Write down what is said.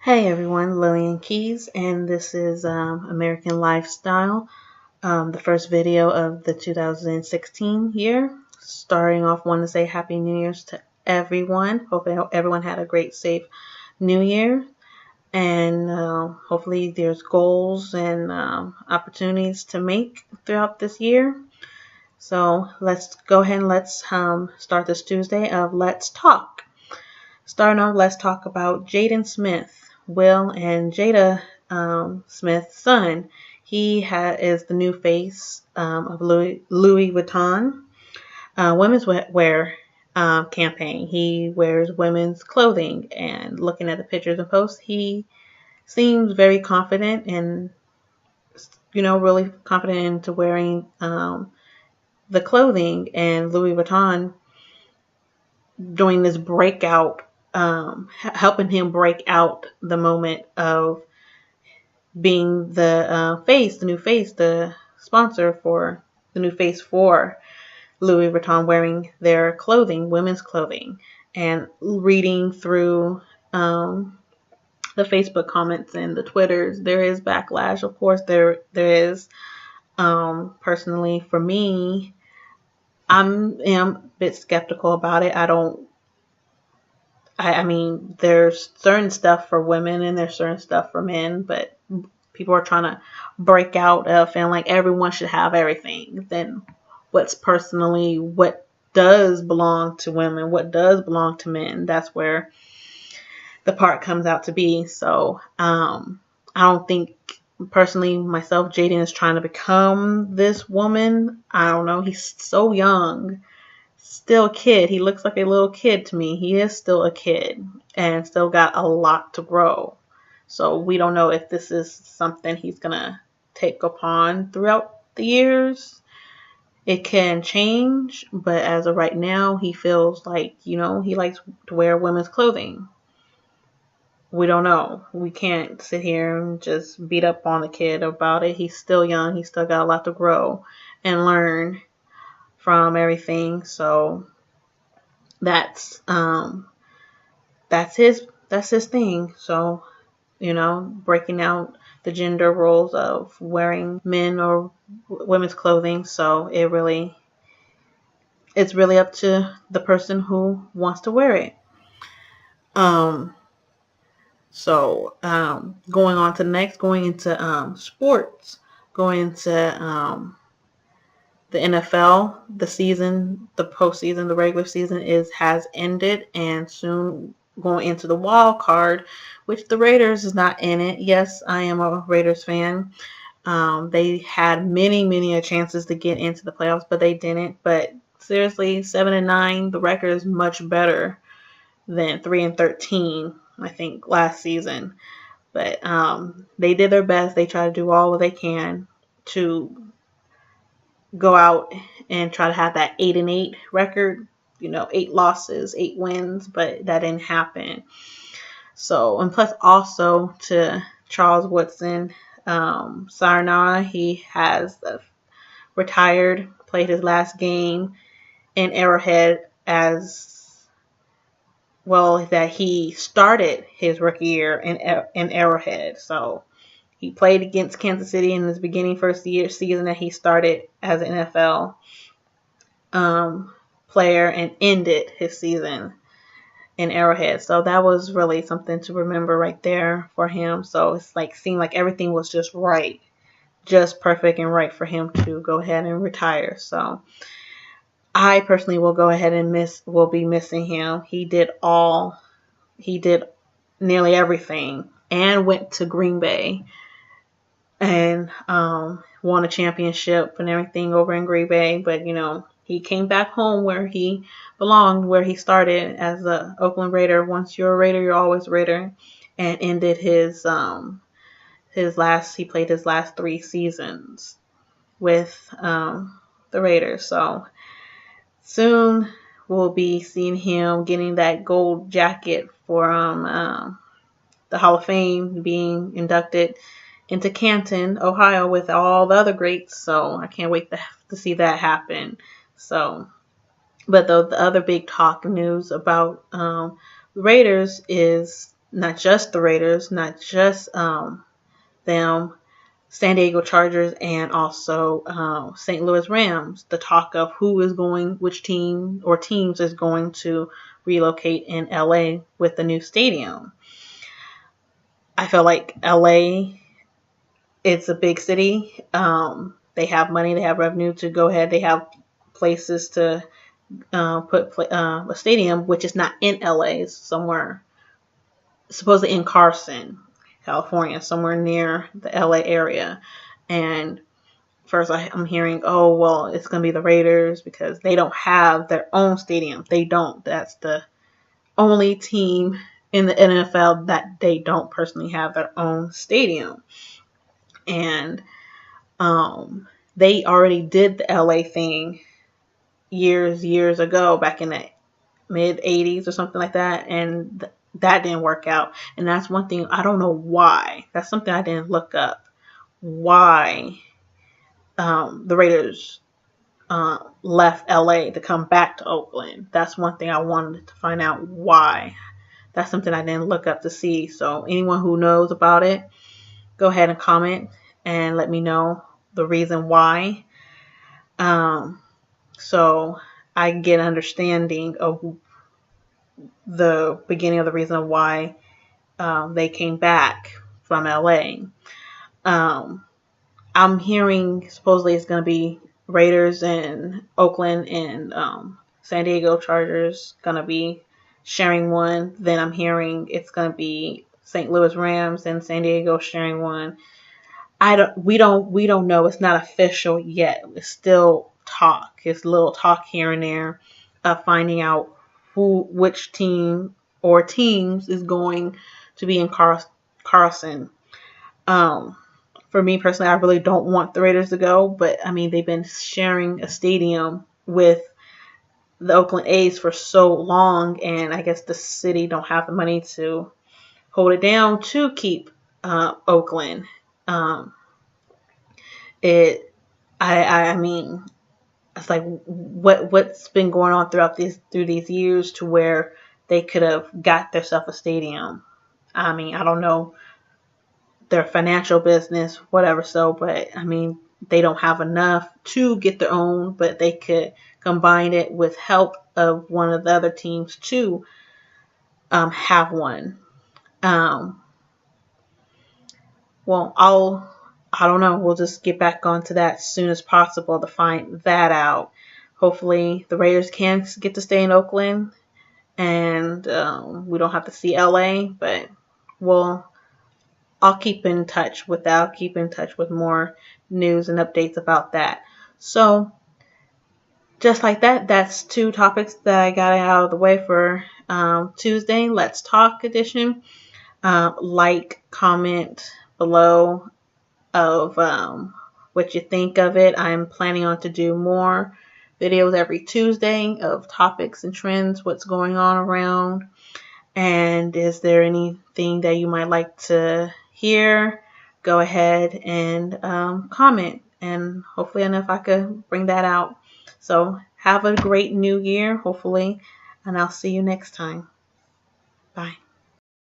Hey everyone, Lillian Keys, and this is American Lifestyle, the first video of the 2016 year. Starting off, want to say Happy New Year's to everyone. Hope everyone had a great, safe New Year, and hopefully there's goals and opportunities to make throughout this year. So let's go ahead and let's start this Tuesday of Let's Talk. Starting off, let's talk about Jaden Smith, Will and Jada Smith's son. He is the new face of Louis Vuitton women's wear campaign. He wears women's clothing, and looking at the pictures and posts, he seems very confident and really confident into wearing the clothing. And Louis Vuitton doing this breakout, helping him break out the moment of being the new face, the sponsor for the new face for Louis Vuitton, wearing their clothing, women's clothing. And reading through the Facebook comments and the Twitters, there is backlash. Of course, there is. Personally, for me, I am a bit skeptical about it. I mean, there's certain stuff for women and there's certain stuff for men, but people are trying to break out of feeling like everyone should have everything. Then what does belong to women, what does belong to men, that's where the part comes out to be. So I don't think, personally, myself, Jaden is trying to become this woman. I don't know. He's so young. Still a kid. He looks like a little kid to me. He is still a kid and still got a lot to grow. So we don't know if this is something he's going to take upon throughout the years. It can change, but as of right now, he feels like, he likes to wear women's clothing. We don't know. We can't sit here and just beat up on the kid about it. He's still young. He's still got a lot to grow and learn from everything. So that's his thing. So, breaking out the gender roles of wearing men or women's clothing. So it's really up to the person who wants to wear it. Going on to next, going into sports, going into the NFL, the postseason, the regular season has ended, and soon going into the wild card, which the Raiders is not in it. Yes, I am a Raiders fan. They had many chances to get into the playoffs, but they didn't. But seriously, 7-9, the record is much better than 3-13, I think, last season. But they did their best. They try to do all what they can to go out and try to have that 8-8 record, 8 losses, 8 wins, but that didn't happen. So, and plus also to Charles Woodson, sayonara, he has retired, played his last game in Arrowhead as well, that he started his rookie year in Arrowhead. So he played against Kansas City in his first season that he started as an NFL player, and ended his season in Arrowhead. So that was really something to remember right there for him. So it's seemed like everything was just right, just perfect and right for him to go ahead and retire. So I personally will go ahead and will be missing him. He did nearly everything and went to Green Bay and won a championship and everything over in Green Bay. But, he came back home where he belonged, where he started as a Oakland Raider. Once you're a Raider, you're always a Raider. And ended he played his last 3 seasons with the Raiders. So soon we'll be seeing him getting that gold jacket for the Hall of Fame, being inducted into Canton, Ohio, with all the other greats. So I can't wait to see that happen. So, but the other big talk news about Raiders is not just the Raiders, not just them, San Diego Chargers, and also St. Louis Rams. The talk of which team or teams is going to relocate in LA with the new stadium. I feel like LA, it's a big city. They have money, they have revenue to go ahead. They have places to put a stadium, which is not in LA. It's somewhere, supposedly in Carson, California, somewhere near the LA area. And first I'm hearing, oh, well, it's going to be the Raiders because they don't have their own stadium. They don't. That's the only team in the NFL that they don't personally have their own stadium. And they already did the LA thing years ago, back in the mid 80s or something like that. And that didn't work out. And that's one thing, I don't know why. That's something I didn't look up. Why the Raiders left LA to come back to Oakland. That's one thing I wanted to find out why. That's something I didn't look up to see. So anyone who knows about it, go ahead and comment and let me know the reason why. So I get an understanding of the beginning of the reason why they came back from LA. I'm hearing supposedly it's going to be Raiders and Oakland and San Diego Chargers going to be sharing one. Then I'm hearing it's going to be St. Louis Rams and San Diego sharing one. We don't know. It's not official yet. It's still talk. It's little talk here and there of finding out which team or teams is going to be in Carson. For me personally, I really don't want the Raiders to go, but I mean, they've been sharing a stadium with the Oakland A's for so long, and I guess the city don't have the money to hold it down to keep Oakland. I mean, it's like what's been going on through these years to where they could have got themselves a stadium. I mean, I don't know their financial business, whatever. So, but I mean, they don't have enough to get their own, but they could combine it with help of one of the other teams to have one. Well, I don't know. We'll just get back onto that as soon as possible to find that out. Hopefully, the Raiders can get to stay in Oakland, and we don't have to see LA. But I'll keep in touch with that. I'll keep in touch with more news and updates about that. So, just like that, that's 2 topics that I got out of the way for Tuesday. Let's Talk edition. Like, comment below of what you think of it. I'm planning on to do more videos every Tuesday of topics and trends, what's going on around. And is there anything that you might like to hear? Go ahead and comment, and hopefully enough I could bring that out. So have a great new year, hopefully, and I'll see you next time. Bye.